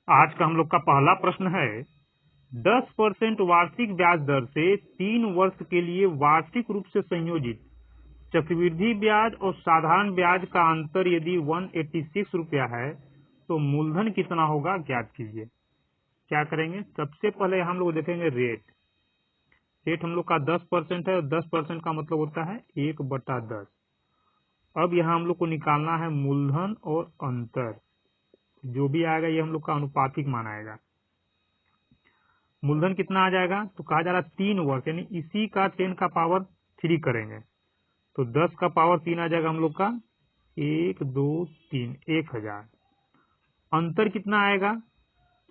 आज का हम लोग का पहला प्रश्न है 10% वार्षिक ब्याज दर से 3 वर्ष के लिए वार्षिक रूप से संयोजित चक्रवृद्धि ब्याज और साधारण ब्याज का अंतर यदि 186 रुपया है तो मूलधन कितना होगा ज्ञात कीजिए। क्या करेंगे, सबसे पहले हम लोग देखेंगे रेट हम लोग का 10% है और 10% का मतलब होता है 1/10। अब यहाँ हम लोग को निकालना है मूलधन और अंतर, जो भी आएगा ये हम लोग का अनुपातिक मान आएगा। मूलधन कितना आ जाएगा तो कहा जा रहा है 3 वर्ष, यानी इसी का 10 का पावर 3 करेंगे तो 10 का पावर 3 आ जाएगा हम लोग का 1 2 3 1000। अंतर कितना आएगा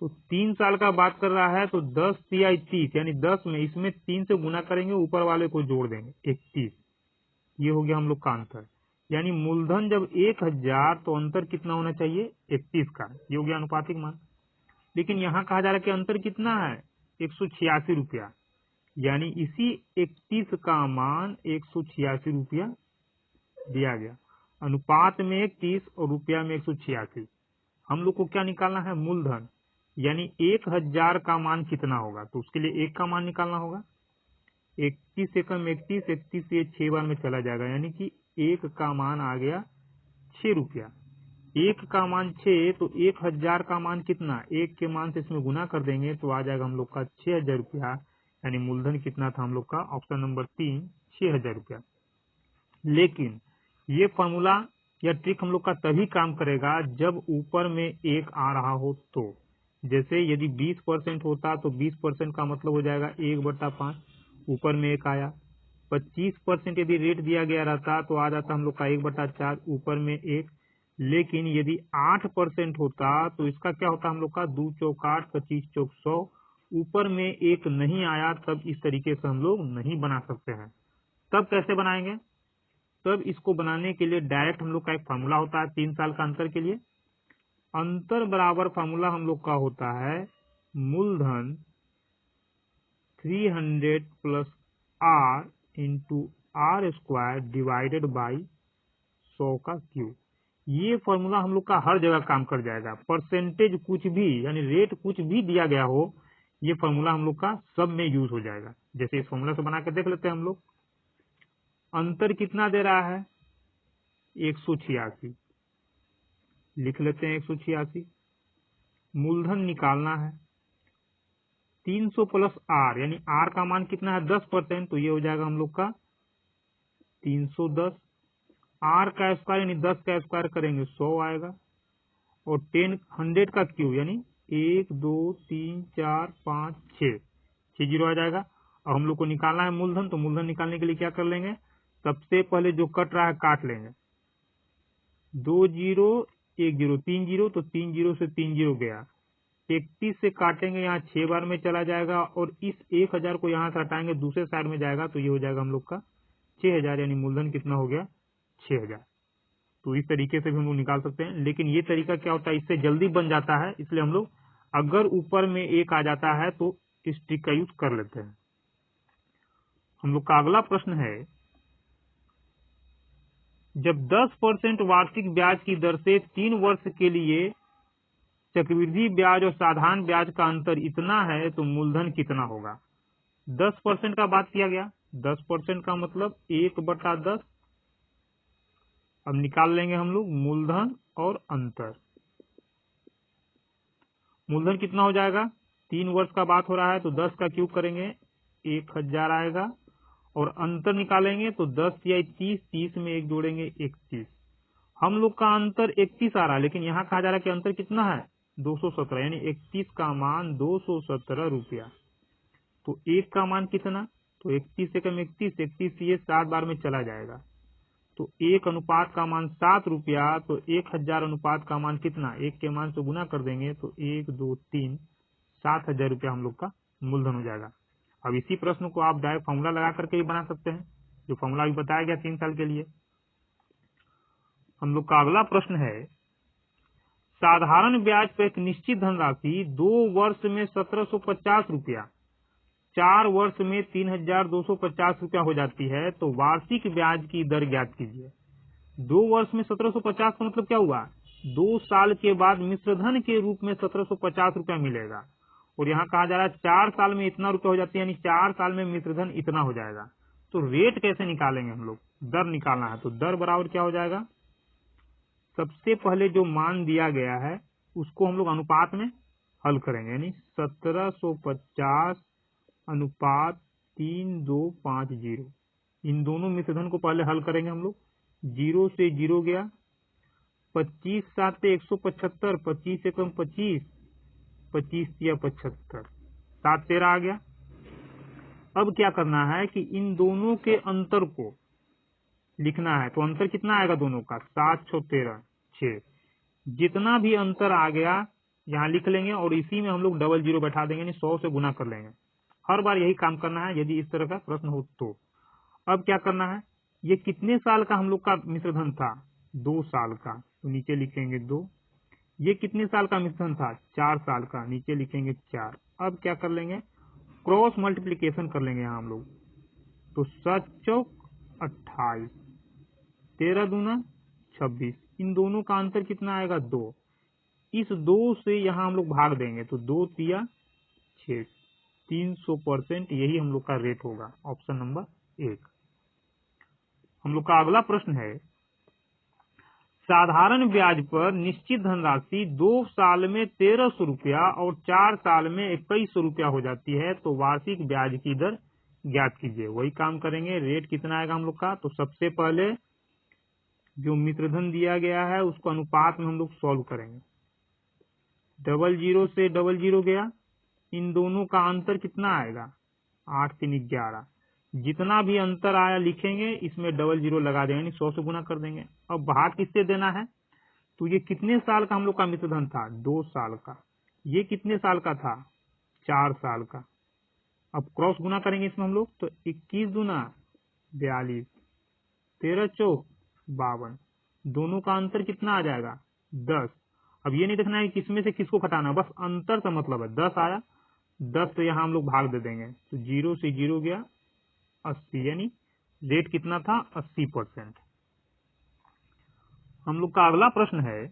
तो 3 साल का बात कर रहा है तो 10 या 30, यानी 10 में इसमें 3 से गुना करेंगे, ऊपर वाले को जोड़ देंगे 31। ये हो गया हम लोग का अंतर, यानी मूलधन जब 1000 तो अंतर कितना होना चाहिए 31 का। ये हो गया अनुपातिक मान। लेकिन यहाँ कहा जा रहा है कि अंतर कितना है 186 रुपया, यानी इसी 31 का मान 186 रुपया दिया गया। अनुपात में 31 और रुपया में 186। हम लोग को क्या निकालना है मूलधन, यानी 1000 का मान कितना होगा तो उसके लिए 1 का मान निकालना होगा। 31 एकम 31, 31 ये 6 बार में चला जाएगा, यानी कि 1 का मान आ गया 6 रुपया। 1 का मान 6 तो 1000 का मान कितना, 1 के मान से इसमें गुना कर देंगे तो आ जाएगा हम लोग का 6000 रुपया। यानी मूलधन कितना था हम लोग का, ऑप्शन नंबर 3 6000 रुपया। लेकिन ये फॉर्मूला या ट्रिक हम लोग का तभी काम करेगा जब ऊपर में 1 आ रहा हो तो। जैसे यदि 20% होता तो 20% का मतलब हो जाएगा 1/5, ऊपर में 1 आया। 25% यदि रेट दिया गया रहता तो आ जाता हम लोग का 1/4, ऊपर में 1। लेकिन यदि 8% होता तो इसका क्या होता हम लोग का 2 चौक 8, 25 चौक 100, ऊपर में 1 नहीं आया। तब इस तरीके से हम लोग नहीं बना सकते हैं। तब कैसे बनाएंगे, तब इसको बनाने के लिए डायरेक्ट हम लोग का एक फार्मूला होता है 3 साल का अंतर के लिए। अंतर बराबर फार्मूला हम लोग का होता है मूलधन 300 plus R into R square divided by 100 का क्यूब। ये फॉर्मूला हम लोग का हर जगह काम कर जाएगा। परसेंटेज कुछ भी, यानी रेट कुछ भी दिया गया हो, ये फॉर्मूला हम लोग का सब में यूज हो जाएगा। जैसे इस फॉर्मूला से बना के देख लेते हैं हम लोग। अंतर कितना दे रहा है 186, लिख लेते हैं 186। मूलधन निकालना है 300 प्लस आर, यानी आर का मान कितना है 10%, तो ये हो जाएगा हम लोग का 310। आर का स्क्वायर यानी 10 का स्क्वायर करेंगे 100 आएगा। और 100 का क्यूब यानी 1 2 3 4 5 6 जीरो आ जाएगा। और हम लोग को निकालना है मूलधन, तो मूलधन निकालने के लिए क्या कर लेंगे, सबसे पहले जो कट रहा है काट लेंगे। 2 0 1 0 3 0, तो 3 0 से 3 0 गया। 31 से काटेंगे, यहाँ 6 बार में चला जाएगा। और इस 1000 को यहाँ से हटाएंगे, दूसरे साइड में जाएगा तो ये हो जाएगा हम लोग का 6000, यानी मूलधन कितना हो गया 6000। तो इस तरीके से भी हम लोग निकाल सकते हैं। लेकिन ये तरीका क्या होता है, इससे जल्दी बन जाता है, इसलिए हम लोग अगर ऊपर में 1 आ जाता है तो इस ट्रिक का यूज कर लेते हैं। हम लोग का अगला प्रश्न है, जब 10% वार्षिक ब्याज की दर से 3 वर्ष के लिए चक्रवृद्धि ब्याज और साधारण ब्याज का अंतर इतना है तो मूलधन कितना होगा। 10% का बात किया गया, 10% का मतलब 1/10। अब निकाल लेंगे हम लोग मूलधन और अंतर। मूलधन कितना हो जाएगा, 3 वर्ष का बात हो रहा है तो 10 का क्यूब करेंगे 1000 आएगा। और अंतर निकालेंगे तो 10 या 30, 30 में 1 जोड़ेंगे 31। हम लोग का अंतर 31 आ रहा है, लेकिन यहाँ कहा जा रहा है कि अंतर कितना है 217, यानी 31 का मान 217 रुपया। तो 1 का मान कितना, तो 31 से कम 31, 31 ये 7 बार में चला जाएगा। तो 1 अनुपात का मान 7 रुपया। तो 1000 अनुपात का मान कितना, 1 के मान से गुना कर देंगे तो 1 2 3 7000 रुपया हम लोग का मूलधन हो जाएगा। अब इसी प्रश्न को आप डायरेक्ट फॉर्मूला लगा करके भी बना सकते हैं, जो फॉर्मूला भी बताया गया 3 साल के लिए। हम लोग का अगला प्रश्न है, साधारण ब्याज पर एक निश्चित धनराशि 2 वर्ष में 1750 रुपया, 4 वर्ष में 3250 रुपया हो जाती है, तो वार्षिक ब्याज की दर ज्ञात कीजिए। 2 वर्ष में 1750 का मतलब क्या हुआ, 2 साल के बाद मिश्रधन के रूप में 1750 रुपया मिलेगा। और यहाँ कहा जा रहा है 4 साल में इतना रुपया हो जाती है, यानी 4 साल में मिश्रधन इतना हो जाएगा। तो रेट कैसे निकालेंगे हम लोग? दर निकालना है। तो दर बराबर क्या हो जाएगा? सबसे पहले जो मान दिया गया है उसको हम लोग अनुपात में हल करेंगे, यानी 1750 अनुपात 3250। इन दोनों मिश्रधन को पहले हल करेंगे हम लोग। 0 से 0 गया, 25 7 175, 25 से कम 25, 25 या 75, 7 13 आ गया। अब क्या करना है कि इन दोनों के अंतर को लिखना है। तो अंतर कितना आएगा दोनों का? 7 6 13 6। जितना भी अंतर आ गया यहाँ लिख लेंगे और इसी में हम लोग डबल जीरो बैठा देंगे, यानी 100 से गुना कर लेंगे। हर बार यही काम करना है यदि इस तरह का प्रश्न हो तो। अब क्या करना है, ये कितने साल का हम लोग का मिश्रधन था? 2 साल का, तो नीचे लिखेंगे 2। ये कितने साल का मिश्रधन था? 4 साल का, नीचे लिखेंगे 4। अब क्या कर लेंगे, क्रॉस मल्टीप्लीकेशन कर लेंगे यहाँ हम लोग। तो 7 चौक 28, 13 दूना 26। इन दोनों का अंतर कितना आएगा? 2। इस 2 से यहाँ हम लोग भाग देंगे, तो 2 तिया 6, 300%। यही हम लोग का रेट होगा, ऑप्शन नंबर 1। हम लोग का अगला प्रश्न है, साधारण ब्याज पर निश्चित धनराशि 2 साल में 1300 रुपया और 4 साल में 2100 रुपया हो जाती है, तो वार्षिक ब्याज की दर ज्ञात कीजिए। वही काम करेंगे। रेट कितना आएगा हम लोग का? तो सबसे पहले जो मिश्रधन दिया गया है उसको अनुपात में हम लोग सॉल्व करेंगे। 00 से 00 गया, इन दोनों का अंतर कितना आएगा? 8 3 11। जितना भी अंतर आया लिखेंगे, इसमें 00 लगा देंगे, यानी 100 से गुना कर देंगे। अब भाग किससे देना है? तो ये कितने साल का हम लोग का मिश्रधन था? 2 साल का। ये कितने साल का था? 4 साल का। अब क्रॉस गुना करेंगे इसमें हम लोग, तो 21 दूना 42, 13 चौक 52। दोनों का अंतर कितना आ जाएगा? 10। अब ये नहीं देखना है किसमें से किसको घटाना, बस अंतर का मतलब है। 10 आया, 10 से यहाँ हम लोग भाग दे देंगे, तो 0 से 0 गया 80, यानी रेट कितना था? 80%। हम लोग का अगला प्रश्न है,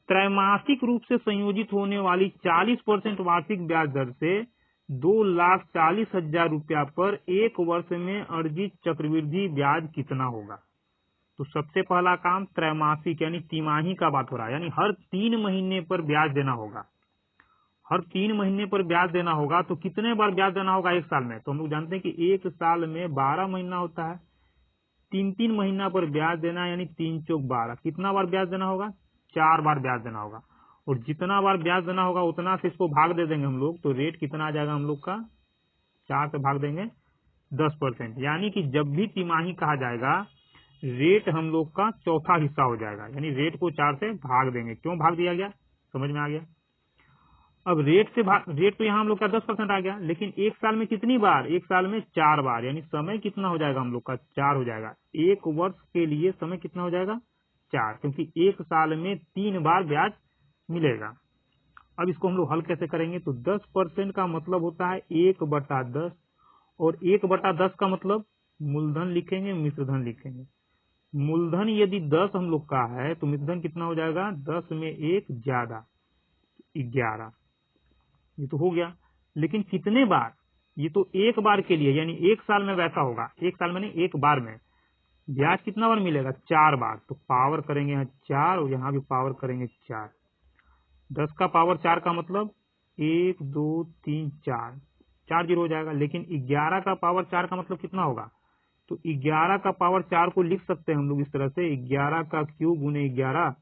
त्रैमासिक रूप से संयोजित होने वाली 40% वार्षिक ब्याज दर से 2,40,000 रुपया पर 1 वर्ष में अर्जित चक्रवृद्धि ब्याज कितना होगा? तो सबसे पहला काम त्रैमासिक यानी तिमाही का बात हो रहा है, यानी हर 3 महीने पर ब्याज देना होगा। हर 3 महीने पर ब्याज देना होगा। तो कितने बार ब्याज देना होगा 1 साल में? तो हम लोग जानते हैं कि 1 साल में 12 महीना होता है। 3 महीना पर ब्याज देना, यानी 3 चौक 12। कितना बार ब्याज देना होगा? 4 बार ब्याज देना होगा। और जितना बार ब्याज देना होगा उतना से इसको भाग दे देंगे हम लोग, तो रेट कितना आ जाएगा हम लोग का? 4 से भाग देंगे 10%। यानी कि जब भी तिमाही कहा जाएगा, रेट हम लोग का चौथा हिस्सा हो जाएगा, यानी रेट को 4 से भाग देंगे। क्यों भाग दिया गया, समझ में आ गया? अब रेट तो यहाँ हम लोग का 10% आ गया, लेकिन 1 साल में कितनी बार? 1 साल में 4 बार, यानी समय कितना हो जाएगा हम लोग का? 4 हो जाएगा। 1 वर्ष के लिए समय कितना हो जाएगा? 4, क्योंकि 1 साल में 3 बार ब्याज मिलेगा। अब इसको हम लोग हल कैसे करेंगे? तो 10% का मतलब होता है 1/10, और 1/10 का मतलब मूलधन लिखेंगे, मिश्रधन लिखेंगे। मूलधन यदि 10 हम लोग का है तो मिश्रधन कितना हो जाएगा? 10 में 1 ज्यादा 11। ये तो हो गया, लेकिन कितने बार? ये तो 1 बार के लिए, यानी 1 साल में वैसा होगा। 1 साल में नहीं, 1 बार में ब्याज कितना बार मिलेगा? 4 बार। तो पावर करेंगे यहाँ 4 और यहाँ भी पावर करेंगे 4। 10 का पावर 4 का मतलब 1 2 3 4, 4 जीरो हो जाएगा। लेकिन 11 का पावर 4 का मतलब कितना होगा? तो 11 का पावर 4 को लिख सकते हैं हम लोग इस तरह से, 11 का क्यूब गुने 11,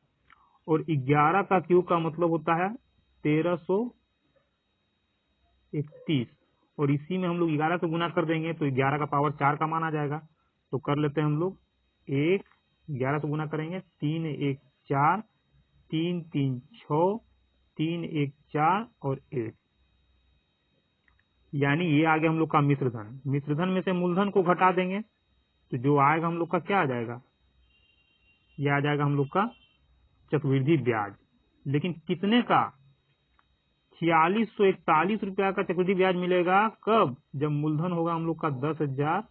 और 11 का क्यूब का मतलब होता है 1331, और इसी में हम लोग 11 से गुना कर देंगे तो 11 का पावर 4 का मान आ जाएगा। तो कर लेते हैं हम लोग, 11 से गुना करेंगे, 3 1 4, 3 3 6, 3 1 4 और 1, यानी ये आ गया हम लोग का मिश्रधन। मिश्रधन में से मूलधन को घटा देंगे तो जो आएगा हम लोग का क्या आ जाएगा? ये आ जाएगा हम लोग का चक्रवृद्धि ब्याज। लेकिन कितने का? 4641 रुपया का चक्रवृद्धि ब्याज मिलेगा। कब? जब मूलधन होगा हम लोग का 10,000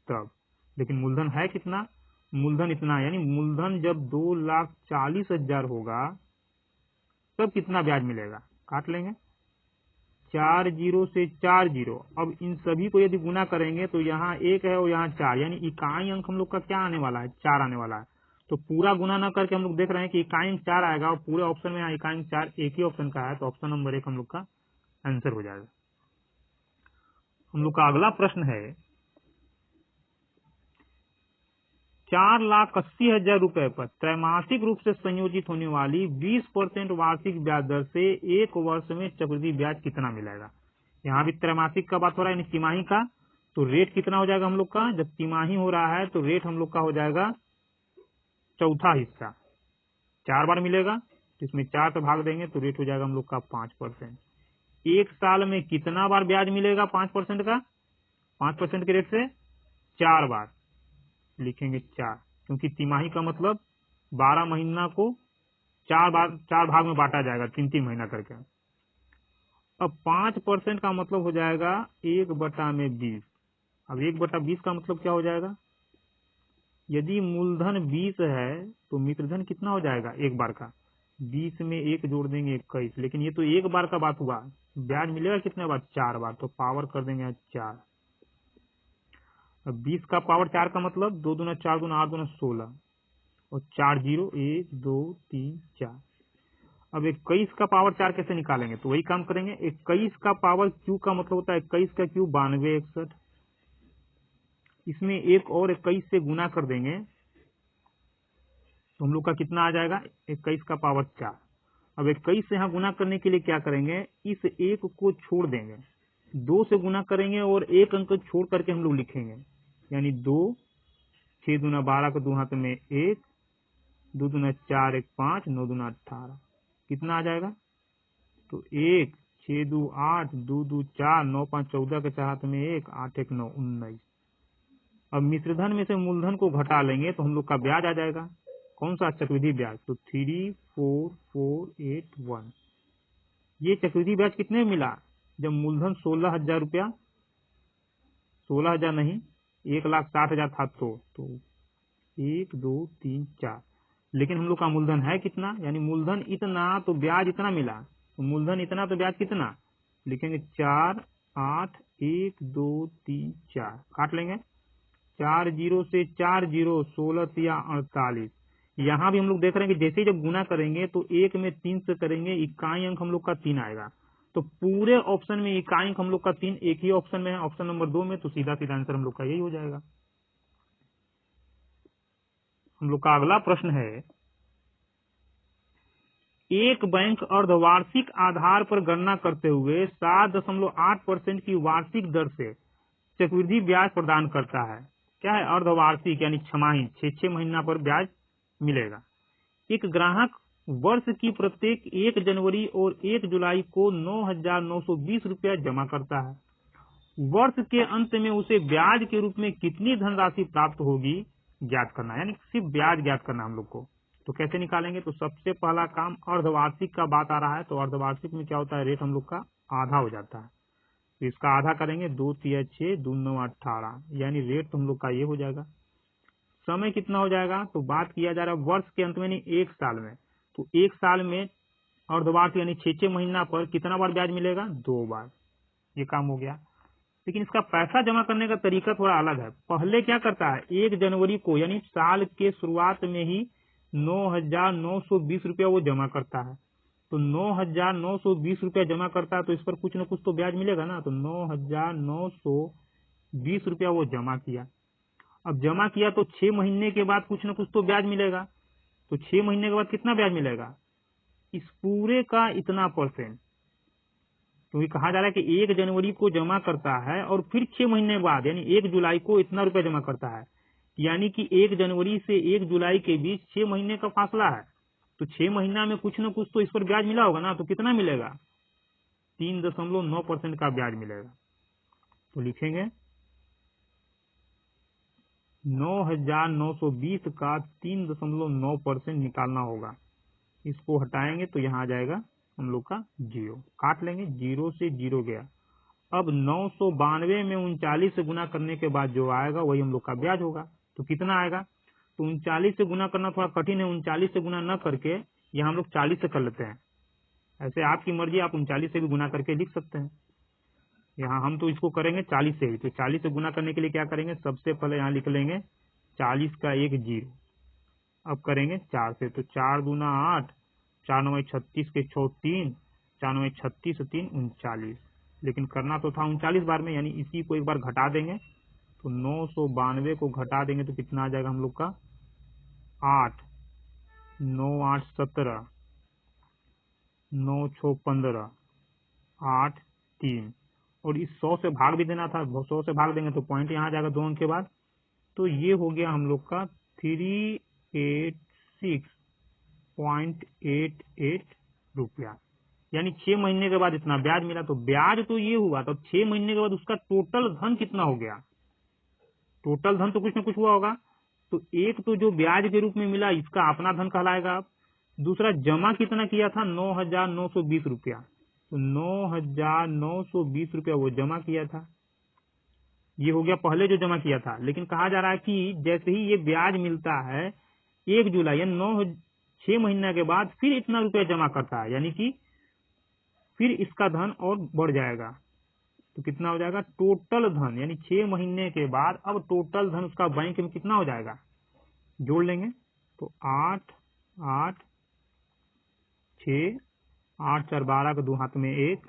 तब। लेकिन मूलधन है कितना? मूलधन इतना, यानी मूलधन जब 2,40,000 होगा तब कितना ब्याज मिलेगा, काट लेंगे 4 जीरो से 4 जीरो। अब इन सभी को यदि गुना करेंगे तो यहाँ 1 है और यहाँ 4, यानी इकाई अंक हम लोग का क्या आने वाला है, 4 आने वाला है। तो पूरा गुना न करके हम लोग देख रहे हैं कि इकाई अंक 4 आएगा और पूरे ऑप्शन में यहाँ इकाई अंक 4 एक ही ऑप्शन का है, तो ऑप्शन नंबर 1 हम लोग का आंसर हो जाएगा। हम लोग का अगला प्रश्न है 4,80,000 रुपए पर त्रैमासिक रूप से संयोजित होने वाली 20% वार्षिक ब्याज दर से एक वर्ष में चक्रवृद्धि ब्याज कितना मिलेगा। यहाँ भी त्रैमासिक का बात हो रहा है, यानी तिमाही का। तो रेट कितना हो जाएगा हम लोग का, जब तिमाही हो रहा है तो रेट हम लोग का हो जाएगा चौथा हिस्सा, 4 बार मिलेगा, तो इसमें 4 से भाग देंगे तो रेट हो जाएगा हम लोग का 5%। एक साल में कितना बार ब्याज मिलेगा 5% का, 5% के रेट से 4 बार, लिखेंगे 4, क्योंकि तिमाही का मतलब 12 महीना को 4 भाग में बांटा जाएगा, 3-3 महीना करके। अब 5% का मतलब हो जाएगा 1/20। अब 1/20 का मतलब क्या हो जाएगा, यदि मूलधन 20 है तो मित्रधन कितना हो जाएगा एक बार का, 20 में 1 जोड़ देंगे 21, लेकिन ये तो एक बार का बात हुआ, ब्याज मिलेगा कितने बार, 4 बार, तो पावर कर देंगे 4। अब 20 का पावर 4 का मतलब 2 दूना 4 दूना 8 दूना 16 और 4 जीरो 1 2 3 4। अब 21 का पावर 4 कैसे निकालेंगे, तो वही काम करेंगे। 21 का पावर क्यू का मतलब होता है 21 का क्यू 92 61, इसमें एक और 21 से गुना कर देंगे तो हम लोग का कितना आ जाएगा, 21 का पावर 4। अब 21 से यहाँ गुना करने के लिए क्या करेंगे, इस एक को छोड़ देंगे, 2 से गुना करेंगे और एक अंक छोड़ करके हम लोग लिखेंगे, यानी 2, 6 दूना 12 को 2 हाथ में 1, 2 दूना 4 1 5, 9 दूना 18, कितना आ जाएगा, तो 1 6 2 8, 2 2 4, 9 5 14 के 4 हाथ में 1, 8 1 9 19। अब मिश्रधन में से मूलधन को घटा लेंगे तो हम लोग का ब्याज आ जाएगा, कौन सा, चक्रवृद्धि ब्याज, तो 34481। ये चक्रवृद्धि ब्याज कितने में मिला, जब मूलधन 16,000 रुपया, 16,000 नहीं 1,60,000 था, तो 1 2 3 4, लेकिन हम लोग का मूलधन है कितना, यानी मूलधन इतना तो ब्याज इतना मिला, तो मूलधन इतना तो ब्याज कितना, लिखेंगे 4 8 1 2 3 4, काट लेंगे 4 जीरो से 4 जीरो 16 या 48। यहाँ भी हम लोग देख रहे हैं कि जैसे जब गुना करेंगे तो 1 में 3 से करेंगे, इकाई अंक हम लोग का 3 आएगा, तो पूरे ऑप्शन में इकाई अंक हम लोग का 3 एक ही ऑप्शन में है, ऑप्शन नंबर 2 में, तो सीधा सीधा आंसर हम लोग का यही हो जाएगा। हम लोग का अगला प्रश्न है, एक बैंक अर्धवार्षिक आधार पर गणना करते हुए 7.8% की वार्षिक दर से चक्रवृद्धि ब्याज प्रदान करता है। क्या है, अर्धवार्षिक यानी छमाही, 6 महीना पर ब्याज मिलेगा। एक ग्राहक वर्ष की प्रत्येक 1 जनवरी और 1 जुलाई को 9,920 रुपया जमा करता है। वर्ष के अंत में उसे ब्याज के रूप में कितनी धनराशि प्राप्त होगी ज्ञात करना, यानी सिर्फ ब्याज ज्ञात करना हम लोग को। तो कैसे निकालेंगे, तो सबसे पहला काम अर्धवार्षिक का बात आ रहा है, तो अर्धवार्षिक में क्या होता है, रेट हम लोग का आधा हो जाता है, तो इसका आधा करेंगे, 2 3 6 2 9 18, यानी रेट तो हम लोग का ये हो जाएगा। समय कितना हो जाएगा, तो बात किया जा रहा है वर्ष के अंत में, नहीं 1 साल में, तो 1 साल में अर्धवार्षिक यानी 6 महीना पर कितना बार ब्याज मिलेगा, 2 बार, ये काम हो गया। लेकिन इसका पैसा जमा करने का तरीका थोड़ा अलग है। पहले क्या करता है, 1 जनवरी को यानी साल के शुरुआत में ही 9,920 रुपया वो जमा करता है, तो 9,920 रुपया जमा करता है, तो इस पर कुछ न कुछ तो ब्याज मिलेगा ना, तो 9,920 रुपया वो जमा किया। अब जमा किया तो 6 महीने के बाद कुछ न कुछ तो ब्याज मिलेगा, तो 6 महीने के बाद कितना ब्याज मिलेगा, इस पूरे का इतना %, क्योंकि कहा जा रहा है कि 1 जनवरी को जमा करता है और फिर 6 महीने बाद यानी 1 जुलाई को इतना रुपया जमा करता है, यानी कि 1 जनवरी से 1 जुलाई के बीच 6 महीने का फासला है, तो 6 महीना में कुछ न कुछ तो इस पर ब्याज मिला होगा ना, तो कितना मिलेगा, 3.9% का ब्याज मिलेगा। तो लिखेंगे 9,920 का 3.9% निकालना होगा, इसको हटाएंगे तो यहाँ आ जाएगा हम लोग का 0, काट लेंगे, 0 से 0 गया। अब 992 में 39 से गुना करने के बाद जो आएगा वही हम लोग का ब्याज होगा, तो कितना आएगा, तो 39 से गुना करना थोड़ा कठिन है, 39 से गुना न करके यहाँ हम लोग 40 से कर लेते हैं। ऐसे आपकी मर्जी, आप 39 से भी गुना करके लिख सकते हैं। यहाँ हम तो इसको करेंगे 40 से ही। तो 40 से गुना करने के लिए क्या करेंगे, सबसे पहले यहाँ लिख लेंगे 40 का 1 0। अब करेंगे 4 से, तो 4 दूना 8, 4 9 36 के 6 3, 4 9 36 3 39। लेकिन करना तो था 39 बार में, यानी इसी को एक बार घटा देंगे। तो 992 को घटा देंगे तो कितना आ जाएगा हम लोग का, 8 9 8 17, 9 6 15, 8 3। और इस 100 से भाग भी देना था, 100 से भाग देंगे तो पॉइंट यहाँ आ जाएगा 2 अंक के बाद। तो ये हो गया हम लोग का 386.88 रुपया, यानी 6 महीने के बाद इतना ब्याज मिला। तो ब्याज तो ये हुआ, तो 6 महीने के बाद उसका टोटल धन कितना हो गया, टोटल धन तो कुछ न कुछ हुआ होगा। तो एक तो जो ब्याज के रूप में मिला इसका अपना धन कहलाएगा। दूसरा जमा कितना किया था, 9,920 रुपया। तो 9,920 रुपया वो जमा किया था, ये हो गया पहले जो जमा किया था। लेकिन कहा जा रहा है कि जैसे ही ये ब्याज मिलता है 1 जुलाई यानी 6 महीने के बाद फिर इतना रुपया जमा करता है, यानी कि फिर इसका धन और बढ़ जाएगा। तो कितना हो जाएगा टोटल धन, यानी 6 महीने के बाद अब टोटल धन उसका बैंक में कितना हो जाएगा, जोड़ लेंगे। तो 8 8 6 8 4 12 के 2 हाथ में 1,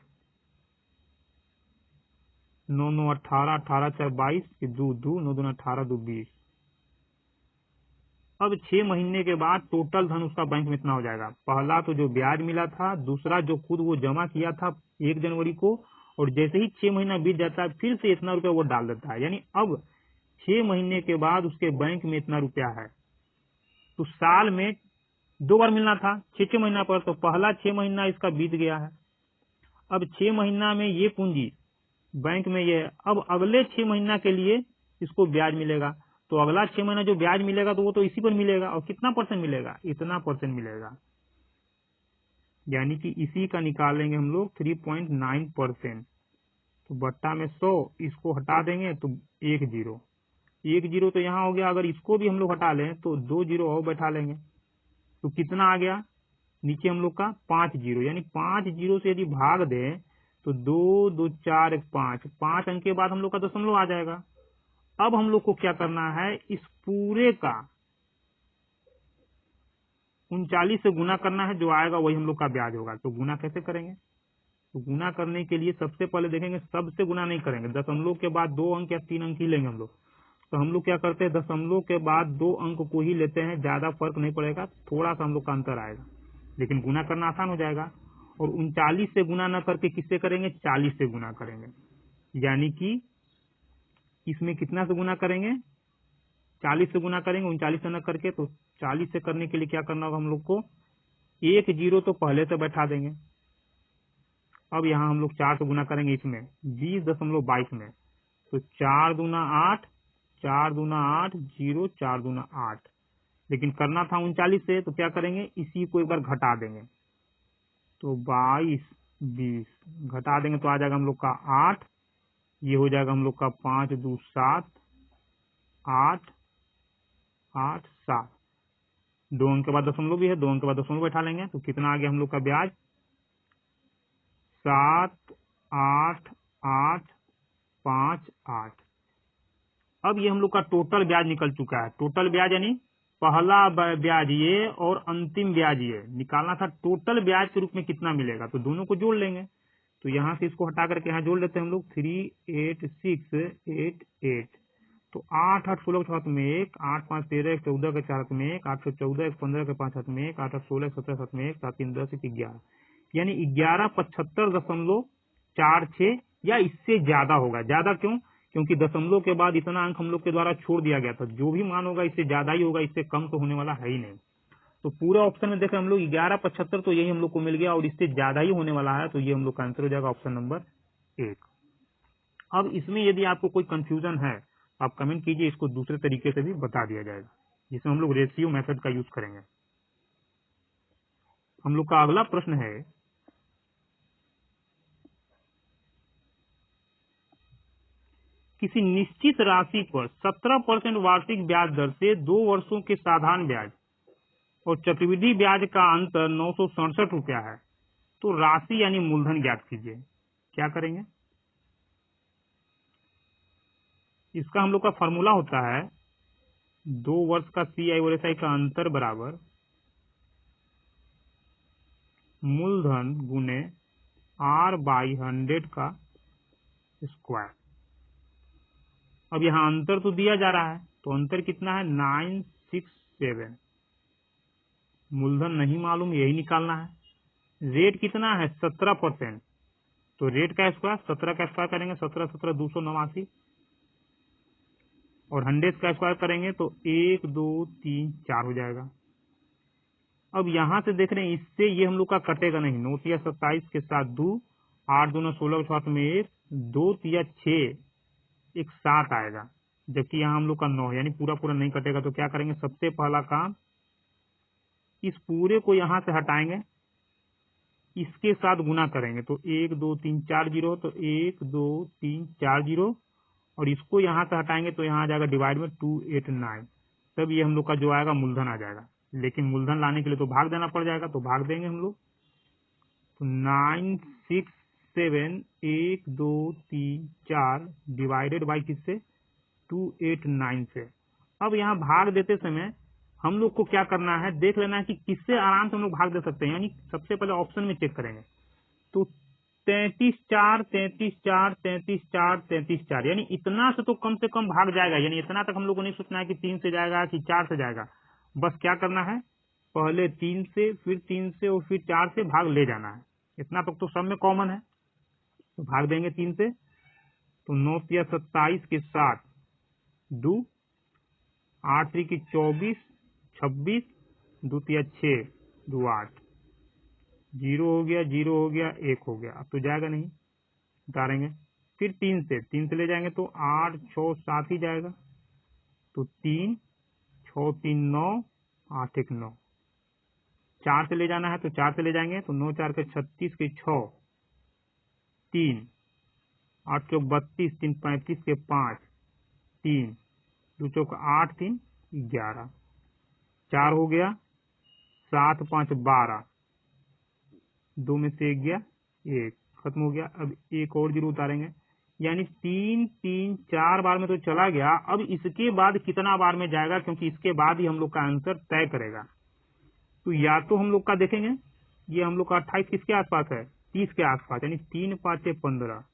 9 9 18, 18 4 22 के 2 2, 9 2 18 2 20। अब 6 महीने के बाद टोटल धन उसका बैंक में इतना हो जाएगा। पहला तो जो ब्याज मिला था, दूसरा जो खुद वो जमा किया था 1 जनवरी को, और जैसे ही 6 महीना बीत जाता है फिर से इतना रुपया वो डाल देता है, यानी अब 6 महीने के बाद उसके बैंक में इतना रुपया है। तो साल में 2 बार मिलना था, 6 महीना पर। तो पहला 6 महीना इसका बीत गया है, अब 6 महीना में ये पूंजी बैंक में ये, अब अगले 6 महीना के लिए इसको ब्याज मिलेगा। तो अगला 6 महीना जो ब्याज मिलेगा तो वो तो इसी पर मिलेगा, और कितना परसेंट मिलेगा, इतना परसेंट मिलेगा, यानी कि इसी का निकालेंगे हम लोग 3.9%। तो बट्टा में 100, इसको हटा देंगे तो 1 0, 1 0 तो यहाँ हो गया। अगर इसको भी हम लोग हटा लें तो 2 0 और बैठा लेंगे, तो कितना आ गया नीचे हम लोग का 5 0, यानी 5 0 से यदि भाग दें तो 2 2 4 1 5, 5 अंक के बाद हम लोग का दशमलव आ जाएगा। अब हम लोग को क्या करना है, इस पूरे का 39 से गुना करना है, जो आएगा वही हम लोग का ब्याज होगा। तो गुना कैसे करेंगे, तो गुना करने के लिए सबसे पहले देखेंगे, सबसे गुना नहीं करेंगे, दशमलव के बाद 2 अंक या 3 अंक ही लेंगे हम लोग। तो हम लोग क्या करते हैं, दशमलव के बाद 2 अंक को ही लेते हैं, ज्यादा फर्क नहीं पड़ेगा, थोड़ा सा हम लोग का अंतर आएगा, लेकिन गुना करना आसान हो जाएगा। और 39 से गुना न करके किससे करेंगे, 40 से गुना करेंगे, यानी कि इसमें कितना से गुना करेंगे, 40 से गुना करेंगे, 39 से न करके। तो 40 से करने के लिए क्या करना होगा हम लोग को, 1 0 तो पहले से बैठा देंगे। अब यहाँ हम लोग 4 से गुना करेंगे इसमें 20.22 में। तो 4 दूना 8, 4 दूना 8 0, 4 दूना 8। लेकिन करना था 39 से, तो क्या करेंगे, इसी को एक बार घटा देंगे। तो 22 20 घटा देंगे तो आ जाएगा हम लोग का 8, ये हो जाएगा हम लोग का 5 2 7, 8 8 7। 2 अंक के बाद दशमलव भी है, 2 अंक के बाद दशमलव बैठा लेंगे। तो कितना आ गया हम लोग का ब्याज, 7 8 8 5 8। अब ये हम लोग का टोटल ब्याज निकल चुका है। टोटल ब्याज यानी पहला ब्याज ये और अंतिम ब्याज ये निकालना था। टोटल ब्याज के रूप में कितना मिलेगा, तो दोनों को जोड़ लेंगे। तो यहाँ से इसको हटा करके यहाँ जोड़ लेते हैं हम लोग, 38688। तो 8 8 16 के 7 में 1, 8 5 13 1 14 के 4 में 1, 8 14 1 15 के 5 हाथ में 1, 8 8 16 17 7 में 1, 7 3 10 1 11, यानी 1175.46 या इससे ज्यादा होगा। ज्यादा क्यों, क्योंकि दशमलव के बाद इतना अंक हम लोग के द्वारा छोड़ दिया गया था। जो भी मान होगा इससे ज्यादा ही होगा, इससे कम तो होने वाला है ही नहीं। तो पूरा ऑप्शन में देखें हम लोग 1175, तो यही हम लोग को मिल गया, और इससे ज्यादा ही होने वाला है। तो ये हम लोग का आंसर हो जाएगा ऑप्शन नंबर 1। अब इसमें यदि आपको कोई कंफ्यूजन है आप कमेंट कीजिए, इसको दूसरे तरीके से भी बता दिया जाएगा, जिसमें हम लोग रेशियो मेथड का यूज करेंगे। हम लोग का अगला प्रश्न है, किसी निश्चित राशि पर 17% वार्षिक ब्याज दर से 2 वर्षों के साधारण ब्याज और चक्रवृद्धि ब्याज का अंतर 967 रुपया है, तो राशि यानी मूलधन ज्ञात कीजिए। क्या करेंगे? इसका हम लोग का फॉर्मूला होता है 2 वर्ष का CI और SI का अंतर बराबर मूलधन गुने R/100 का स्क्वायर। अब यहाँ अंतर तो दिया जा रहा है, तो अंतर कितना है? 967। मूलधन नहीं मालूम, यही निकालना है। रेट कितना है? 17%, तो रेट का स्क्वायर 17 का स्क्वायर करेंगे 17 17 289 और 100 का स्क्वायर करेंगे तो 1 2 3 4 हो जाएगा। अब यहां से देख रहे हैं इससे ये हम लोग का कटेगा नहीं। 9 या 27 के साथ 2, 8 2 16 6 में 1, 2 या 6 एक 7 आएगा, जबकि यहाँ हम लोग का 9 यानी पूरा पूरा नहीं कटेगा। तो क्या करेंगे? सबसे पहला काम इस पूरे को यहाँ से हटाएंगे, इसके साथ गुना करेंगे तो 1 2 3 4 जीरो, तो 1 2 3 4 जीरो, और इसको यहाँ से हटाएंगे तो यहाँ आ जाएगा डिवाइड में 289। तब ये हम लोग का जो आएगा मूलधन आ जाएगा। लेकिन मूलधन लाने के लिए तो भाग देना पड़ जाएगा, तो भाग देंगे हम लोग। तो 967 1 2 3 4 डिवाइडेड बाई किससे? 289 से। अब यहाँ भाग देते समय हम लोग को क्या करना है? देख लेना है कि किससे आराम से हम लोग भाग दे सकते हैं। यानी सबसे पहले ऑप्शन में चेक करेंगे तो 33 4 33 4 33 4 33 4, यानी इतना से तो कम से कम भाग जाएगा। यानी इतना तक हम लोग को नहीं सोचना है कि 3 से जाएगा कि 4 से जाएगा। बस क्या करना है? पहले 3 से, फिर 3 से और फिर 4 से भाग ले जाना है। इतना तक तो सब में कॉमन है, तो भाग देंगे 3 से। तो 9 या 27 के साथ 2, 8 3 की 24 26, 2 या 6 2 8, 0 हो गया 0 हो गया 1 हो गया। अब तो जाएगा नहीं, उतारेंगे। फिर 3 से ले जाएंगे तो 8 6 7 ही जाएगा। तो 3 6 3 9 8 1 9। 4 से ले जाना है तो 4 से ले जाएंगे तो 9 4 के 36 के 6 3, 8 चौक 32 3 35 के 5 3, 2 चौक 8 3 11, 4 हो गया 7 5 12, 2 में से 1 गया 1, खत्म हो गया। अब एक और जीरो उतारेंगे, यानी 3 3 4 बार में तो चला गया। अब इसके बाद कितना बार में जाएगा, क्योंकि इसके बाद ही हम लोग का आंसर तय करेगा। तो या तो हम लोग का देखेंगे ये हम लोग का 28 किसके आसपास है? 30 के आसपास, यानी 3 5 15,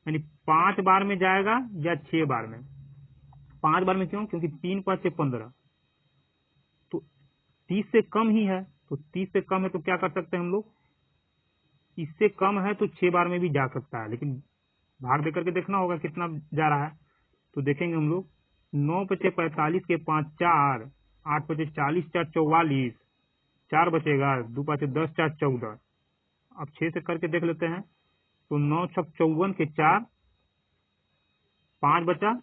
यानी 5 बार में जाएगा या 6 बार में। 5 बार में क्यों? क्योंकि 3 5 15 तो 30 से कम ही है। तो 30 से कम है तो क्या कर सकते हैं हम लोग? इससे कम है तो 6 बार में भी जा सकता है, लेकिन भाग देकर के देखना होगा कितना जा रहा है। तो देखेंगे हम लोग 9 5 45 के 5 4, 8 5 40 4 44, 4 बचेगा, 2 5 10 4 14। अब 6 से करके देख लेते हैं तो 9 6 54 के 4, 5 बचा,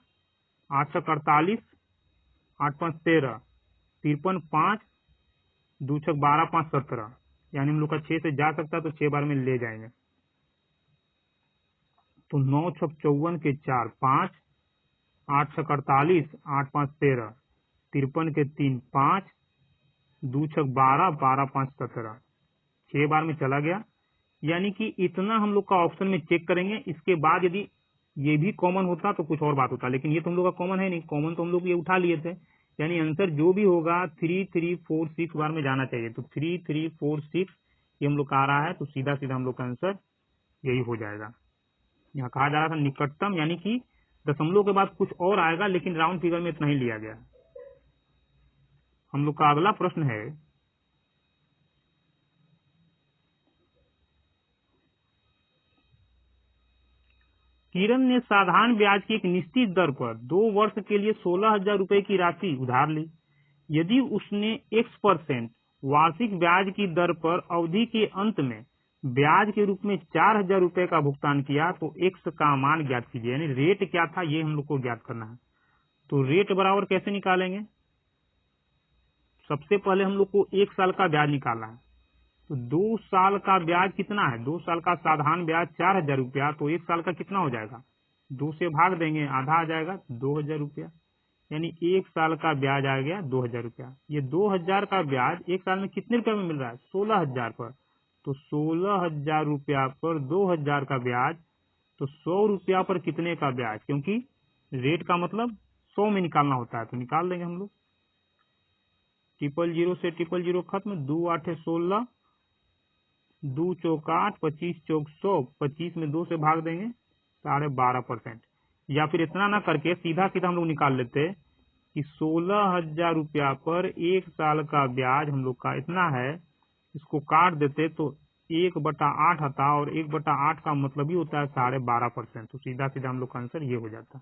8 6 48, 8 5 13, 53 5, 2 6 12 5 17, यानी हम लोग का 6 से जा सकता है तो 6 बार में ले जाएंगे। तो 9 6 54 के 4 5, 8 6 48, 8 5 13, 53 के 3 5, 2 6 12, 12 5 17, 6 बार में चला गया। यानी कि इतना हम लोग का ऑप्शन में चेक करेंगे। इसके बाद यदि ये भी कॉमन होता तो कुछ और बात होता, लेकिन ये तो हम लोग का कॉमन है नहीं। कॉमन तो हम लोग ये उठा लिए थे, यानी आंसर जो भी होगा 3 3 4 6 बार में जाना चाहिए। तो 3 3 4 6 ये हम लोग का आ रहा है, तो सीधा सीधा हम लोग का आंसर यही हो जाएगा। यहाँ कहा जा रहा था निकटतम, यानी कि दशमलव के बाद कुछ और आएगा, लेकिन राउंड फिगर में इतना ही लिया गया। हम लोग का अगला प्रश्न है, किरण ने साधारण ब्याज की एक निश्चित दर पर 2 वर्ष के लिए 16,000 रुपए की राशि उधार ली। यदि उसने X% वार्षिक ब्याज की दर पर अवधि के अंत में ब्याज के रूप में 4,000 रुपए का भुगतान किया तो X का मान ज्ञात कीजिए। यानी रेट क्या था ये हम लोग को ज्ञात करना है। तो रेट बराबर कैसे निकालेंगे? सबसे पहले हम लोग को 1 साल का ब्याज निकालना है। तो 2 साल का ब्याज कितना है? 2 साल का साधारण ब्याज 4,000 रुपया, तो 1 साल का कितना हो जाएगा? 2 से भाग देंगे, आधा आ जाएगा 2000 रुपया, यानी 1 साल का ब्याज आ गया 2000 रुपया। ये 2000 का ब्याज 1 साल में कितने रुपए में मिल रहा है? 16000 पर। तो 16000 रुपया पर 2000 का ब्याज, तो 100 रुपया पर कितने का ब्याज? क्योंकि रेट का मतलब 100 में निकालना होता है, तो निकाल देंगे हम लोग। 000 से 000 खत्म, 2 8 16, 2 चौक 8, 25 चौक 100, 25 में 2 से भाग देंगे 12.5%। या फिर इतना ना करके सीधा सीधा हम लोग निकाल लेते कि 16000 रुपया पर 1 साल का ब्याज हम लोग का इतना है, इसको काट देते तो 1/8 आता, और 1/8 का मतलब ही होता है 12.5%। तो सीधा सीधा हम लोग का आंसर ये हो जाता।